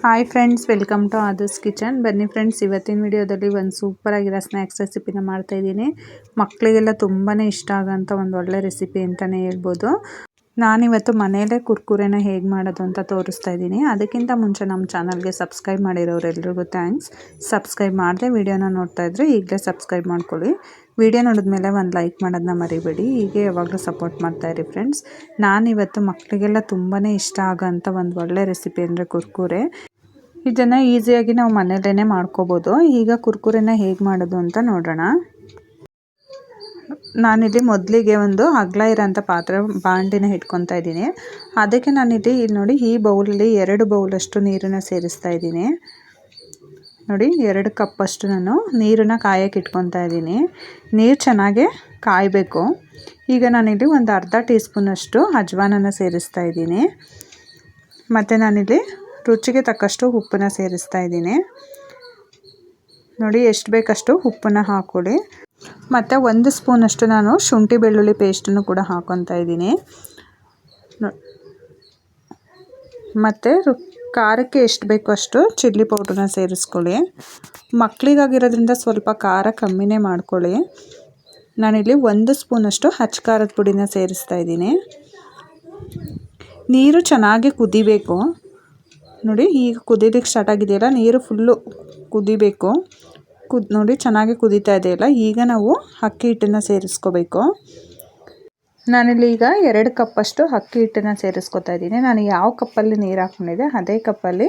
Hi friends, welcome to Aadhar's kitchen. ಬನ್ನಿ friends, ಇವತ್ತಿನ ವಿಡಿಯೋದಲ್ಲಿ ಒಂದು ಸೂಪರಾಗಿರೋ ಸ್ನ್ಯಾಕ್ಸ್ ರೆಸಿಪಿನ ಮಾಡ್ತಾಯಿದ್ದೀನಿ. ಮಕ್ಕಳಿಗೆಲ್ಲ ತುಂಬಾ ಇಷ್ಟ ಆಗೋಂಥ ಒಂದು ಒಳ್ಳೆ ರೆಸಿಪಿ ಅಂತಲೇ ಹೇಳ್ಬೋದು. ನಾನಿವತ್ತು ಮನೆಯಲ್ಲೇ ಕುರ್ಕುರೆನ ಹೇಗೆ ಮಾಡೋದು ಅಂತ ತೋರಿಸ್ತಾ ಇದ್ದೀನಿ. ಅದಕ್ಕಿಂತ ಮುಂಚೆ ನಮ್ಮ ಚಾನಲ್ಗೆ ಸಬ್ಸ್ಕ್ರೈಬ್ ಮಾಡಿರೋರೆಲ್ರಿಗೂ ಥ್ಯಾಂಕ್ಸ್. ಸಬ್ಸ್ಕ್ರೈಬ್ ಮಾಡದೆ ವಿಡಿಯೋನ ನೋಡ್ತಾ ಇದ್ದರೆ ಈಗಲೇ ಸಬ್ಸ್ಕ್ರೈಬ್ ಮಾಡ್ಕೊಳ್ಳಿ. ವಿಡಿಯೋ ನೋಡಿದ್ಮೇಲೆ ಒಂದು ಲೈಕ್ ಮಾಡೋದನ್ನ ಮರಿಬೇಡಿ. ಹೀಗೆ ಯಾವಾಗಲೂ ಸಪೋರ್ಟ್ ಮಾಡ್ತಾಯಿರಿ ಫ್ರೆಂಡ್ಸ್. ನಾನಿವತ್ತು ಮಕ್ಕಳಿಗೆಲ್ಲ ತುಂಬಾ ಇಷ್ಟ ಆಗೋಂಥ ಒಂದು ಒಳ್ಳೆ ರೆಸಿಪಿ ಅಂದರೆ ಕುರ್ಕುರೆ. ಇದನ್ನು ಈಸಿಯಾಗಿ ನಾವು ಮನೆಯಲ್ಲೇ ಮಾಡ್ಕೋಬೋದು. ಈಗ ಕುರ್ಕುರೆನ ಹೇಗೆ ಮಾಡೋದು ಅಂತ ನೋಡೋಣ. ನಾನಿಲ್ಲಿ ಮೊದಲಿಗೆ ಒಂದು ಅಗಲ ಇರೋಂಥ ಬಾಂಡಿನ ಇಟ್ಕೊತಾ ಇದ್ದೀನಿ. ಅದಕ್ಕೆ ನಾನಿಲ್ಲಿ ನೋಡಿ ಈ ಬೌಲಲ್ಲಿ 2 ಬೌಲಷ್ಟು ನೀರನ್ನು ಸೇರಿಸ್ತಾ ಇದ್ದೀನಿ. ನೋಡಿ 2 ಕಪ್ಪಷ್ಟು ನಾನು ನೀರನ್ನು ಕಾಯಕ್ಕೆ ಇಟ್ಕೊತಾ ಇದ್ದೀನಿ. ನೀರು ಚೆನ್ನಾಗಿ ಕಾಯಬೇಕು. ಈಗ ನಾನಿಲ್ಲಿ ಒಂದು ಅರ್ಧ ಟೀ ಸ್ಪೂನಷ್ಟು ಅಜ್ವಾನನ್ನು ಸೇರಿಸ್ತಾ ಇದ್ದೀನಿ. ಮತ್ತು ನಾನಿಲ್ಲಿ ರುಚಿಗೆ ತಕ್ಕಷ್ಟು ಉಪ್ಪನ್ನು ಸೇರಿಸ್ತಾ ಇದ್ದೀನಿ. ನೋಡಿ ಎಷ್ಟು ಬೇಕಷ್ಟು ಉಪ್ಪನ್ನು ಹಾಕ್ಕೊಳ್ಳಿ. ಮತ್ತು 1 ಸ್ಪೂನಷ್ಟು ನಾನು ಶುಂಠಿ ಬೆಳ್ಳುಳ್ಳಿ ಪೇಸ್ಟನ್ನು ಕೂಡ ಹಾಕ್ಕೊತಾ ಇದ್ದೀನಿ. ಮತ್ತು ಖಾರಕ್ಕೆ ಎಷ್ಟು ಬೇಕೋ ಅಷ್ಟು ಚಿಲ್ಲಿ ಪೌಡ್ರನ್ನ ಸೇರಿಸ್ಕೊಳ್ಳಿ. ಮಕ್ಕಳಿಗಾಗಿರೋದ್ರಿಂದ ಸ್ವಲ್ಪ ಖಾರ ಕಮ್ಮಿನೇ ಮಾಡ್ಕೊಳ್ಳಿ. ನಾನಿಲ್ಲಿ 1 ಸ್ಪೂನಷ್ಟು ಹಚ್ಚ ಖಾರದ ಪುಡಿನ ಸೇರಿಸ್ತಾ ಇದ್ದೀನಿ. ನೀರು ಚೆನ್ನಾಗಿ ಕುದಿಬೇಕು. ನೋಡಿ ಈಗ ಕುದಿಲಿಕ್ಕೆ ಸ್ಟಾರ್ಟ್ ಆಗಿದೆಯಲ್ಲ, ನೀರು ಫುಲ್ಲು ಕುದಿಬೇಕು. ನೋಡಿ ಚೆನ್ನಾಗಿ ಕುದೀತಾ ಇದೆಯಲ್ಲ. ಈಗ ನಾವು ಅಕ್ಕಿ ಹಿಟ್ಟನ್ನು ಸೇರಿಸ್ಕೋಬೇಕು. ನಾನಿಲ್ಲಿ ಈಗ 2 ಕಪ್ಪಷ್ಟು ಅಕ್ಕಿ ಹಿಟ್ಟನ್ನು ಸೇರಿಸ್ಕೊತಾ ಇದ್ದೀನಿ. ನಾನು ಯಾವ ಕಪ್ಪಲ್ಲಿ ನೀರು ಹಾಕ್ಕೊಂಡಿದ್ದೆ ಅದೇ ಕಪ್ಪಲ್ಲಿ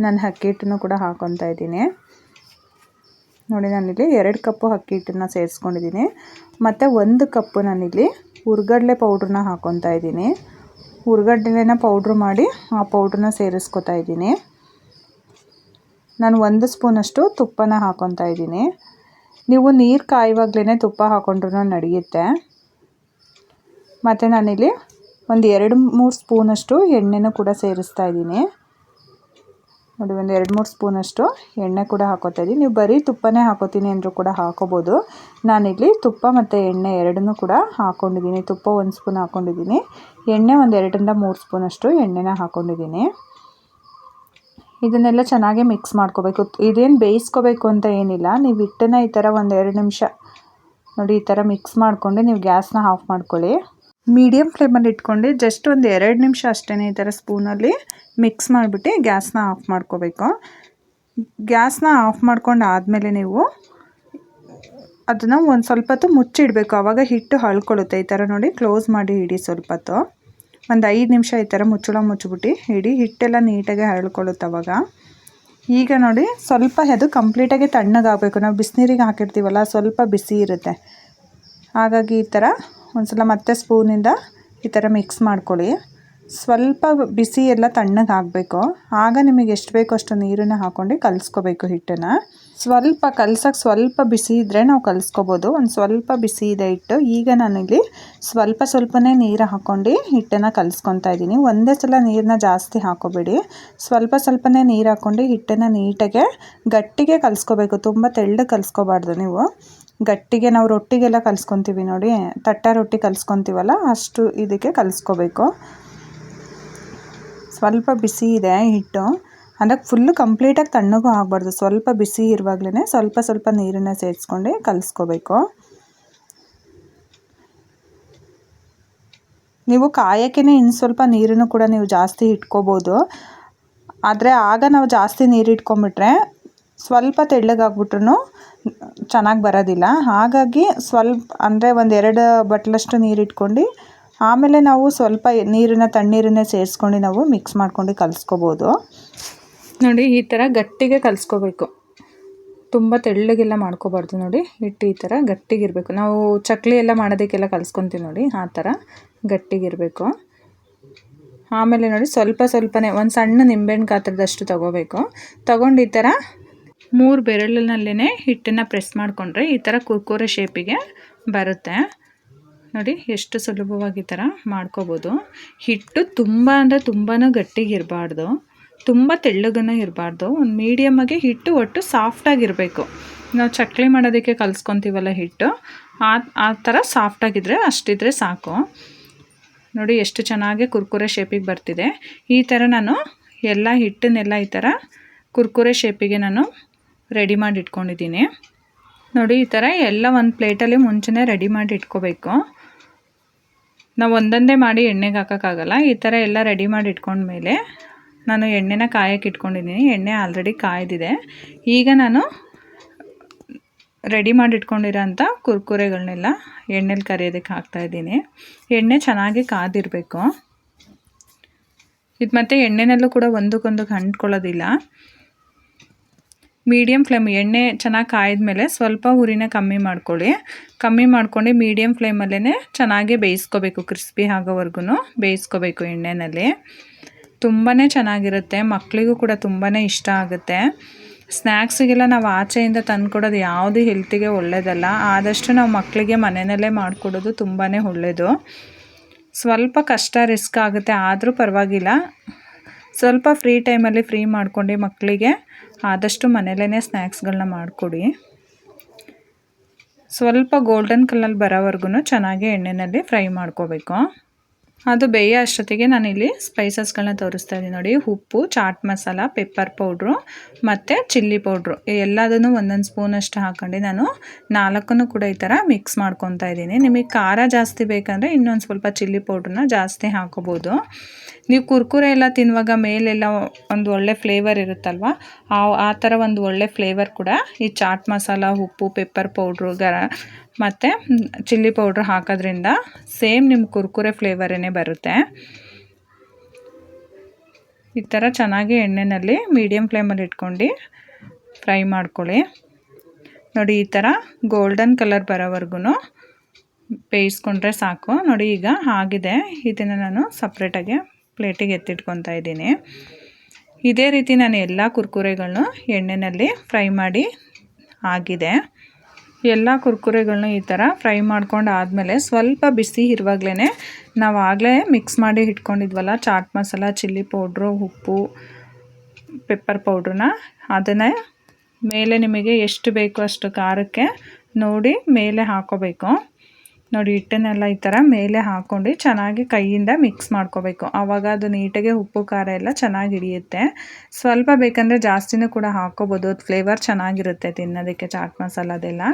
ನಾನು ಅಕ್ಕಿ ಹಿಟ್ಟನ್ನು ಕೂಡ ಹಾಕ್ಕೊತಾ ಇದ್ದೀನಿ. ನೋಡಿ ನಾನಿಲ್ಲಿ 2 ಕಪ್ಪು ಅಕ್ಕಿ ಹಿಟ್ಟನ್ನು ಸೇರಿಸ್ಕೊಂಡಿದ್ದೀನಿ. ಮತ್ತು 1 ಕಪ್ಪು ನಾನಿಲ್ಲಿ ಹುರ್ಗಡ್ಲೆ ಪೌಡ್ರನ್ನ ಹಾಕ್ಕೊತಾ ಇದ್ದೀನಿ. ಹುರ್ಗಡ್ಲೆನ ಪೌಡ್ರ್ ಮಾಡಿ ಆ ಪೌಡ್ರನ್ನ ಸೇರಿಸ್ಕೊತಾ ಇದ್ದೀನಿ. ನಾನು 1 ಸ್ಪೂನಷ್ಟು ತುಪ್ಪನ ಹಾಕ್ಕೊತಾ ಇದ್ದೀನಿ. ನೀವು ನೀರು ಕಾಯುವಾಗಲೇ ತುಪ್ಪ ಹಾಕ್ಕೊಂಡ್ರೂ ನಡೆಯುತ್ತೆ. ಮತ್ತು ನಾನಿಲ್ಲಿ ಒಂದು 2-3 ಸ್ಪೂನಷ್ಟು ಎಣ್ಣೆನೂ ಕೂಡ ಸೇರಿಸ್ತಾ ಇದ್ದೀನಿ. ನೋಡಿ ಒಂದು 2-3 ಸ್ಪೂನಷ್ಟು ಎಣ್ಣೆ ಕೂಡ ಹಾಕ್ಕೊತಾ ಇದ್ದೀನಿ. ನೀವು ಬರೀ ತುಪ್ಪನೇ ಹಾಕೋತೀನಿ ಅಂದರೂ ಕೂಡ ಹಾಕೋಬೋದು. ನಾನಿಲ್ಲಿ ತುಪ್ಪ ಮತ್ತು ಎಣ್ಣೆ ಎರಡನ್ನೂ ಕೂಡ ಹಾಕ್ಕೊಂಡಿದ್ದೀನಿ. ತುಪ್ಪ 1 ಸ್ಪೂನ್ ಹಾಕ್ಕೊಂಡಿದ್ದೀನಿ. ಎಣ್ಣೆ ಒಂದು 2-3 ಸ್ಪೂನಷ್ಟು ಎಣ್ಣೆನ ಹಾಕ್ಕೊಂಡಿದ್ದೀನಿ. ಇದನ್ನೆಲ್ಲ ಚೆನ್ನಾಗಿ ಮಿಕ್ಸ್ ಮಾಡ್ಕೋಬೇಕು. ಇದೇನು ಬೇಯಿಸ್ಕೋಬೇಕು ಅಂತ ಏನಿಲ್ಲ. ನೀವು ಹಿಟ್ಟನ್ನು ಈ ಥರ ಒಂದು 2 ನಿಮಿಷ ನೋಡಿ ಈ ಥರ ಮಿಕ್ಸ್ ಮಾಡಿಕೊಂಡು ನೀವು ಗ್ಯಾಸ್ನ ಆಫ್ ಮಾಡ್ಕೊಳ್ಳಿ. ಮೀಡಿಯಮ್ ಫ್ಲೇಮಲ್ಲಿ ಇಟ್ಕೊಂಡು ಜಸ್ಟ್ ಒಂದು 2 ನಿಮಿಷ ಅಷ್ಟೇ ಈ ಥರ ಸ್ಪೂನಲ್ಲಿ ಮಿಕ್ಸ್ ಮಾಡಿಬಿಟ್ಟು ಗ್ಯಾಸ್ನ ಆಫ್ ಮಾಡ್ಕೋಬೇಕು. ಗ್ಯಾಸ್ನ ಆಫ್ ಮಾಡ್ಕೊಂಡು ಆದಮೇಲೆ ನೀವು ಅದನ್ನು ಒಂದು ಸ್ವಲ್ಪ ಹೊತ್ತು ಮುಚ್ಚಿಡಬೇಕು. ಆವಾಗ ಹಿಟ್ಟು ಹಳ್ಕೊಳ್ಳುತ್ತೆ. ಈ ಥರ ನೋಡಿ ಕ್ಲೋಸ್ ಮಾಡಿ ಇಡಿ. ಸ್ವಲ್ಪ ಹೊತ್ತು ಒಂದು 5 ನಿಮಿಷ ಈ ಥರ ಮುಚ್ಚಳ ಮುಚ್ಚಿಬಿಟ್ಟು ಇಡಿ. ಹಿಟ್ಟೆಲ್ಲ ನೀಟಾಗಿ ಹರಳ್ಕೊಳ್ಳುತ್ತೆ ಅವಾಗ. ಈಗ ನೋಡಿ ಸ್ವಲ್ಪ ಅದು ಕಂಪ್ಲೀಟಾಗಿ ತಣ್ಣಗಾಗಬೇಕು. ನಾವು ಬಿಸಿನೀರಿಗೆ ಹಾಕಿರ್ತೀವಲ್ಲ, ಸ್ವಲ್ಪ ಬಿಸಿ ಇರುತ್ತೆ. ಹಾಗಾಗಿ ಈ ಥರ ಒಂದು ಸಲ ಮತ್ತೆ ಸ್ಪೂನಿಂದ ಈ ಥರ ಮಿಕ್ಸ್ ಮಾಡ್ಕೊಳ್ಳಿ. ಸ್ವಲ್ಪ ಬಿಸಿ ಎಲ್ಲ ತಣ್ಣಗಾಗಬೇಕು. ಆಗ ನಿಮಗೆ ಎಷ್ಟು ಬೇಕೋ ಅಷ್ಟು ನೀರನ್ನು ಹಾಕ್ಕೊಂಡು ಕಲಿಸ್ಕೋಬೇಕು ಹಿಟ್ಟನ್ನು. ಸ್ವಲ್ಪ ಬಿಸಿ ಇದ್ದರೆ ನಾವು ಕಲಿಸ್ಕೋಬೋದು. ಒಂದು ಸ್ವಲ್ಪ ಬಿಸಿ ಇದೆ ಹಿಟ್ಟು. ಈಗ ನಾನಿಲ್ಲಿ ಸ್ವಲ್ಪನೇ ನೀರು ಹಾಕ್ಕೊಂಡು ಹಿಟ್ಟನ್ನು ಕಲಿಸ್ಕೊತಾ ಇದ್ದೀನಿ. ಒಂದೇ ಸಲ ನೀರನ್ನ ಜಾಸ್ತಿ ಹಾಕೋಬೇಡಿ. ಸ್ವಲ್ಪನೇ ನೀರು ಹಾಕ್ಕೊಂಡು ಹಿಟ್ಟನ್ನು ನೀಟಾಗೆ ಗಟ್ಟಿಗೆ ಕಲಿಸ್ಕೋಬೇಕು. ತುಂಬ ತೆಳ್ಳಗೆ ಕಲಿಸ್ಕೋಬಾರ್ದು. ನೀವು ಗಟ್ಟಿಗೆ ನಾವು ರೊಟ್ಟಿಗೆಲ್ಲ ಕಲಿಸ್ಕೊತೀವಿ ನೋಡಿ, ತಟ್ಟ ರೊಟ್ಟಿ ಕಲಿಸ್ಕೊತೀವಲ್ಲ ಅಷ್ಟು ಇದಕ್ಕೆ ಕಲಿಸ್ಕೋಬೇಕು. ಸ್ವಲ್ಪ ಬಿಸಿ ಇದೆ ಹಿಟ್ಟು. ಅದಕ್ಕೆ ಫುಲ್ಲು ಕಂಪ್ಲೀಟಾಗಿ ತಣ್ಣಗೂ ಆಗಬಾರ್ದು. ಸ್ವಲ್ಪ ಬಿಸಿ ಇರುವಾಗಲೇ ಸ್ವಲ್ಪ ನೀರನ್ನು ಸೇರಿಸ್ಕೊಂಡು ಕಲಿಸ್ಕೋಬೇಕು. ನೀವು ಕಾಯೋಕ್ಕೆ ಇನ್ನು ಸ್ವಲ್ಪ ನೀರನ್ನು ಕೂಡ ನೀವು ಜಾಸ್ತಿ ಇಟ್ಕೋಬೋದು. ಆದರೆ ಆಗ ನಾವು ಜಾಸ್ತಿ ನೀರು ಇಟ್ಕೊಂಬಿಟ್ರೆ ಸ್ವಲ್ಪ ತೆಳ್ಳಗಾಗ್ಬಿಟ್ರೂ ಚೆನ್ನಾಗಿ ಬರೋದಿಲ್ಲ. ಹಾಗಾಗಿ ಸ್ವಲ್ಪ ಅಂದರೆ ಒಂದು 2 ಬಟ್ಲಷ್ಟು ನೀರು ಇಟ್ಕೊಂಡು ಆಮೇಲೆ ನಾವು ಸ್ವಲ್ಪ ತಣ್ಣೀರನ್ನೇ ಸೇರಿಸ್ಕೊಂಡು ನಾವು ಮಿಕ್ಸ್ ಮಾಡ್ಕೊಂಡು ಕಲಿಸ್ಕೋಬೋದು. ನೋಡಿ ಈ ಥರ ಗಟ್ಟಿಗೆ ಕಲಿಸ್ಕೋಬೇಕು. ತುಂಬ ತೆಳ್ಳಗೆಲ್ಲ ಮಾಡ್ಕೋಬಾರ್ದು. ನೋಡಿ ಹಿಟ್ಟು ಈ ಥರ ಗಟ್ಟಿಗಿರಬೇಕು. ನಾವು ಚಕ್ಲಿ ಎಲ್ಲ ಮಾಡೋದಕ್ಕೆಲ್ಲ ಕಲಿಸ್ಕೊತೀವಿ ನೋಡಿ, ಆ ಥರ ಗಟ್ಟಿಗಿರಬೇಕು. ಆಮೇಲೆ ನೋಡಿ ಸ್ವಲ್ಪನೇ ಒಂದು ಸಣ್ಣ ನಿಂಬೆಹಣ್ಣು ಗಾತ್ರದಷ್ಟು ತೊಗೋಬೇಕು. ತೊಗೊಂಡು ಈ ಥರ 3 ಬೆರಳಿನಲ್ಲೇ ಹಿಟ್ಟನ್ನು ಪ್ರೆಸ್ ಮಾಡಿಕೊಂಡ್ರೆ ಈ ಥರ ಕುರ್ಕುರೆ ಶೇಪಿಗೆ ಬರುತ್ತೆ. ನೋಡಿ ಎಷ್ಟು ಸುಲಭವಾಗಿ ಈ ಥರ ಮಾಡ್ಕೋಬೋದು. ಹಿಟ್ಟು ತುಂಬ ಅಂದರೆ ತುಂಬಾ ಗಟ್ಟಿಗಿರಬಾರ್ದು, ತುಂಬ ತೆಳ್ಳಗನೂ ಇರಬಾರ್ದು. ಒಂದು ಮೀಡಿಯಮ್ಮಾಗಿ ಹಿಟ್ಟು ಒಟ್ಟು ಸಾಫ್ಟಾಗಿರಬೇಕು. ನಾವು ಚಕ್ಲಿ ಮಾಡೋದಕ್ಕೆ ಕಲಿಸ್ಕೊತೀವಲ್ಲ ಹಿಟ್ಟು, ಆ ಥರ ಸಾಫ್ಟಾಗಿದ್ದರೆ ಅಷ್ಟಿದ್ರೆ ಸಾಕು. ನೋಡಿ ಎಷ್ಟು ಚೆನ್ನಾಗಿ ಕುರ್ಕುರೆ ಶೇಪಿಗೆ ಬರ್ತಿದೆ. ಈ ಥರ ನಾನು ಎಲ್ಲ ಹಿಟ್ಟನ್ನೆಲ್ಲ ಈ ಥರ ಕುರ್ಕುರೆ ಶೇಪಿಗೆ ನಾನು ರೆಡಿ ಮಾಡಿ ಇಟ್ಕೊಂಡಿದ್ದೀನಿ ನೋಡಿ. ಈ ಥರ ಎಲ್ಲ ಒಂದು ಪ್ಲೇಟಲ್ಲಿ ಮುಂಚೆನೇ ರೆಡಿ ಮಾಡಿ ಇಟ್ಕೋಬೇಕು. ನಾವು ಒಂದೊಂದೇ ಮಾಡಿ ಎಣ್ಣೆಗೆ ಹಾಕೋಕ್ಕಾಗಲ್ಲ. ಈ ಥರ ಎಲ್ಲ ರೆಡಿ ಮಾಡಿ ಇಟ್ಕೊಂಡ್ಮೇಲೆ ನಾನು ಎಣ್ಣೆನ ಕಾಯಕ್ಕೆ ಇಟ್ಕೊಂಡಿದ್ದೀನಿ. ಎಣ್ಣೆ ಆಲ್ರೆಡಿ ಕಾಯ್ದಿದೆ. ಈಗ ನಾನು ರೆಡಿ ಮಾಡಿ ಇಟ್ಕೊಂಡಿರೋಂಥ ಕುರ್ಕುರೆಗಳನ್ನೆಲ್ಲ ಎಣ್ಣೆಲಿ ಕರಿಯೋದಕ್ಕೆ ಹಾಕ್ತಾಯಿದ್ದೀನಿ. ಎಣ್ಣೆ ಚೆನ್ನಾಗಿ ಕಾದಿರಬೇಕು. ಇದು ಮತ್ತು ಎಣ್ಣೆನಲ್ಲೂ ಕೂಡ ಒಂದಕ್ಕೊಂದು ಅಂಟ್ಕೊಳ್ಳೋದಿಲ್ಲ. ಮೀಡಿಯಮ್ ಫ್ಲೇಮ್, ಎಣ್ಣೆ ಚೆನ್ನಾಗಿ ಕಾಯ್ದಮೇಲೆ ಸ್ವಲ್ಪ ಉರಿನ ಕಮ್ಮಿ ಮಾಡ್ಕೊಳ್ಳಿ. ಕಮ್ಮಿ ಮಾಡ್ಕೊಂಡು ಮೀಡಿಯಮ್ ಫ್ಲೇಮಲ್ಲೇ ಚೆನ್ನಾಗಿ ಬೇಯಿಸ್ಕೋಬೇಕು. ಕ್ರಿಸ್ಪಿ ಆಗೋವರೆಗೂ ಬೇಯಿಸ್ಕೋಬೇಕು ಎಣ್ಣೆಯಲ್ಲಿ. ತುಂಬಾ ಚೆನ್ನಾಗಿರುತ್ತೆ. ಮಕ್ಕಳಿಗೂ ಕೂಡ ತುಂಬಾ ಇಷ್ಟ ಆಗುತ್ತೆ. ಸ್ನ್ಯಾಕ್ಸಿಗೆಲ್ಲ ನಾವು ಆಚೆಯಿಂದ ತಂದುಕೊಡೋದು ಯಾವುದು ಹೆಲ್ತಿಗೆ ಒಳ್ಳೆಯದಲ್ಲ. ಆದಷ್ಟು ನಾವು ಮಕ್ಕಳಿಗೆ ಮನೆಯಲ್ಲೇ ಮಾಡಿಕೊಡೋದು ತುಂಬಾ ಒಳ್ಳೆಯದು. ಸ್ವಲ್ಪ ಕಷ್ಟ, ರಿಸ್ಕ್ ಆಗುತ್ತೆ, ಆದರೂ ಪರವಾಗಿಲ್ಲ. ಸ್ವಲ್ಪ ಫ್ರೀ ಟೈಮಲ್ಲಿ ಫ್ರೀ ಮಾಡ್ಕೊಂಡು ಮಕ್ಕಳಿಗೆ ಆದಷ್ಟು ಮನೆಯಲ್ಲೇ ಸ್ನ್ಯಾಕ್ಸ್ಗಳನ್ನ ಮಾಡಿಕೊಡಿ. ಸ್ವಲ್ಪ ಗೋಲ್ಡನ್ ಕಲರ್ ಬರೋವರೆಗೂ ಚೆನ್ನಾಗಿ ಎಣ್ಣೆಯಲ್ಲಿ ಫ್ರೈ ಮಾಡ್ಕೋಬೇಕು. ಅದು ಬೇಯೋ ಅಷ್ಟೊತ್ತಿಗೆ ನಾನಿಲ್ಲಿ ಸ್ಪೈಸಸ್ಗಳನ್ನ ತೋರಿಸ್ತಾ ಇದ್ದೀನಿ ನೋಡಿ. ಉಪ್ಪು, ಚಾಟ್ ಮಸಾಲ, ಪೆಪ್ಪರ್ ಪೌಡ್ರು ಮತ್ತು ಚಿಲ್ಲಿ ಪೌಡ್ರು ಎಲ್ಲದನ್ನು ಒಂದೊಂದು ಸ್ಪೂನಷ್ಟು ಹಾಕ್ಕೊಂಡು ನಾನು 4 ಕೂಡ ಈ ಥರ ಮಿಕ್ಸ್ ಮಾಡ್ಕೊತಾ ಇದ್ದೀನಿ. ನಿಮಗೆ ಖಾರ ಜಾಸ್ತಿ ಬೇಕಂದರೆ ಇನ್ನೊಂದು ಸ್ವಲ್ಪ ಚಿಲ್ಲಿ ಪೌಡ್ರನ್ನ ಜಾಸ್ತಿ ಹಾಕೋಬೋದು. ನೀವು ಕುರ್ಕುರೆ ಎಲ್ಲ ತಿನ್ನುವಾಗ ಮೇಲೆಲ್ಲ ಒಂದು ಒಳ್ಳೆ ಫ್ಲೇವರ್ ಇರುತ್ತಲ್ವ, ಆ ಥರ ಒಂದು ಒಳ್ಳೆ ಫ್ಲೇವರ್ ಕೂಡ ಈ ಚಾಟ್ ಮಸಾಲ, ಉಪ್ಪು, ಪೆಪ್ಪರ್ ಪೌಡ್ರು, ಮತ್ತು ಚಿಲ್ಲಿ ಪೌಡ್ರ್ ಹಾಕೋದ್ರಿಂದ ಸೇಮ್ ನಿಮ್ಮ ಕುರ್ಕುರೆ ಫ್ಲೇವರೇ ಬರುತ್ತೆ. ಈ ಥರ ಚೆನ್ನಾಗಿ ಎಣ್ಣೆಯಲ್ಲಿ ಮೀಡಿಯಮ್ ಫ್ಲೇಮಲ್ಲಿ ಇಟ್ಕೊಂಡು ಫ್ರೈ ಮಾಡ್ಕೊಳ್ಳಿ ನೋಡಿ. ಈ ಥರ ಗೋಲ್ಡನ್ ಕಲರ್ ಬರೋವರೆಗೂ ಬೇಯಿಸ್ಕೊಂಡ್ರೆ ಸಾಕು ನೋಡಿ. ಈಗ ಆಗಿದೆ. ಇದನ್ನು ನಾನು ಸಪ್ರೇಟಾಗಿ ಪ್ಲೇಟಿಗೆ ಎತ್ತಿಟ್ಕೊತಾ ಇದ್ದೀನಿ. ಇದೇ ರೀತಿ ನಾನು ಎಲ್ಲ ಕುರ್ಕುರೆಗಳನ್ನು ಎಣ್ಣೆಯಲ್ಲಿ ಫ್ರೈ ಮಾಡಿ ಆಗಿದೆ. ಎಲ್ಲ ಕುರ್ಕುರೆಗಳನ್ನ ಈ ಥರ ಫ್ರೈ ಮಾಡ್ಕೊಂಡು ಆದಮೇಲೆ ಸ್ವಲ್ಪ ಬಿಸಿ ಇರುವಾಗಲೇ ನಾವು ಆಗಲೇ ಮಿಕ್ಸ್ ಮಾಡಿ ಇಟ್ಕೊಂಡಿದ್ವಲ್ಲ ಚಾಟ್ ಮಸಾಲ, ಚಿಲ್ಲಿ ಪೌಡ್ರು, ಉಪ್ಪು, ಪೆಪ್ಪರ್ ಪೌಡ್ರನ್ನ ಅದನ್ನೇ ಮೇಲೆ ನಿಮಗೆ ಎಷ್ಟು ಬೇಕೋ ಅಷ್ಟು ಖಾರಕ್ಕೆ ನೋಡಿ ಮೇಲೆ ಹಾಕೋಬೇಕು ನೋಡಿ. ಹಿಟ್ಟನ್ನೆಲ್ಲ ಈ ಥರ ಮೇಲೆ ಹಾಕ್ಕೊಂಡು ಚೆನ್ನಾಗಿ ಕೈಯಿಂದ ಮಿಕ್ಸ್ ಮಾಡ್ಕೋಬೇಕು. ಆವಾಗ ಅದು ನೀಟಾಗಿ ಉಪ್ಪು ಖಾರ ಎಲ್ಲ ಚೆನ್ನಾಗಿ ಹಿಡಿಯುತ್ತೆ. ಸ್ವಲ್ಪ ಬೇಕಂದರೆ ಜಾಸ್ತಿನೂ ಕೂಡ ಹಾಕ್ಕೋಬೋದು. ಅದು ಫ್ಲೇವರ್ ಚೆನ್ನಾಗಿರುತ್ತೆ ತಿನ್ನೋದಕ್ಕೆ. ಚಾಟ್ ಮಸಾಲದೆಲ್ಲ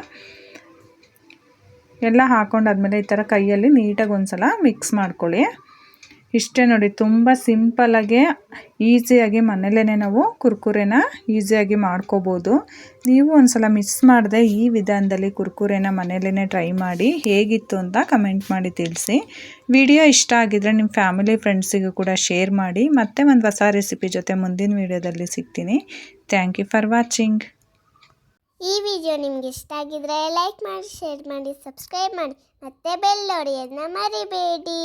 ಎಲ್ಲ ಹಾಕ್ಕೊಂಡಾದ್ಮೇಲೆ ಈ ಥರ ಕೈಯಲ್ಲಿ ನೀಟಾಗಿ ಒಂದು ಸಲ ಮಿಕ್ಸ್ ಮಾಡ್ಕೊಳ್ಳಿ. ಇಷ್ಟೇ ನೋಡಿ. ತುಂಬ ಸಿಂಪಲ್ಲಾಗಿ ಈಸಿಯಾಗಿ ಮನೆಯಲ್ಲೇ ನಾವು ಕುರ್ಕುರೆನ ಈಸಿಯಾಗಿ ಮಾಡ್ಕೋಬೋದು. ನೀವು ಒಂದು ಸಲ ಮಿಸ್ ಮಾಡದೆ ಈ ವಿಧಾನದಲ್ಲಿ ಕುರ್ಕುರೆನ ಮನೆಯಲ್ಲೇ ಟ್ರೈ ಮಾಡಿ ಹೇಗಿತ್ತು ಅಂತ ಕಮೆಂಟ್ ಮಾಡಿ ತಿಳಿಸಿ. ವಿಡಿಯೋ ಇಷ್ಟ ಆಗಿದ್ರೆ ನಿಮ್ಮ ಫ್ಯಾಮಿಲಿ ಫ್ರೆಂಡ್ಸಿಗೂ ಕೂಡ ಶೇರ್ ಮಾಡಿ. ಮತ್ತೆ ಒಂದು ಹೊಸ ರೆಸಿಪಿ ಜೊತೆ ಮುಂದಿನ ವಿಡಿಯೋದಲ್ಲಿ ಸಿಗ್ತೀನಿ. Thank you for watching. ಈ ವಿಡಿಯೋ ನಿಮಗೆ ಇಷ್ಟ ಆಗಿದ್ರೆ ಲೈಕ್ ಮಾಡಿ, ಶೇರ್ ಮಾಡಿ, ಸಬ್ಸ್ಕ್ರೈಬ್ ಮಾಡಿ, ಮತ್ತೆ ಬೆಲ್ ಹೊಡೆಯೋದನ್ನ ಮರಿಬೇಡಿ.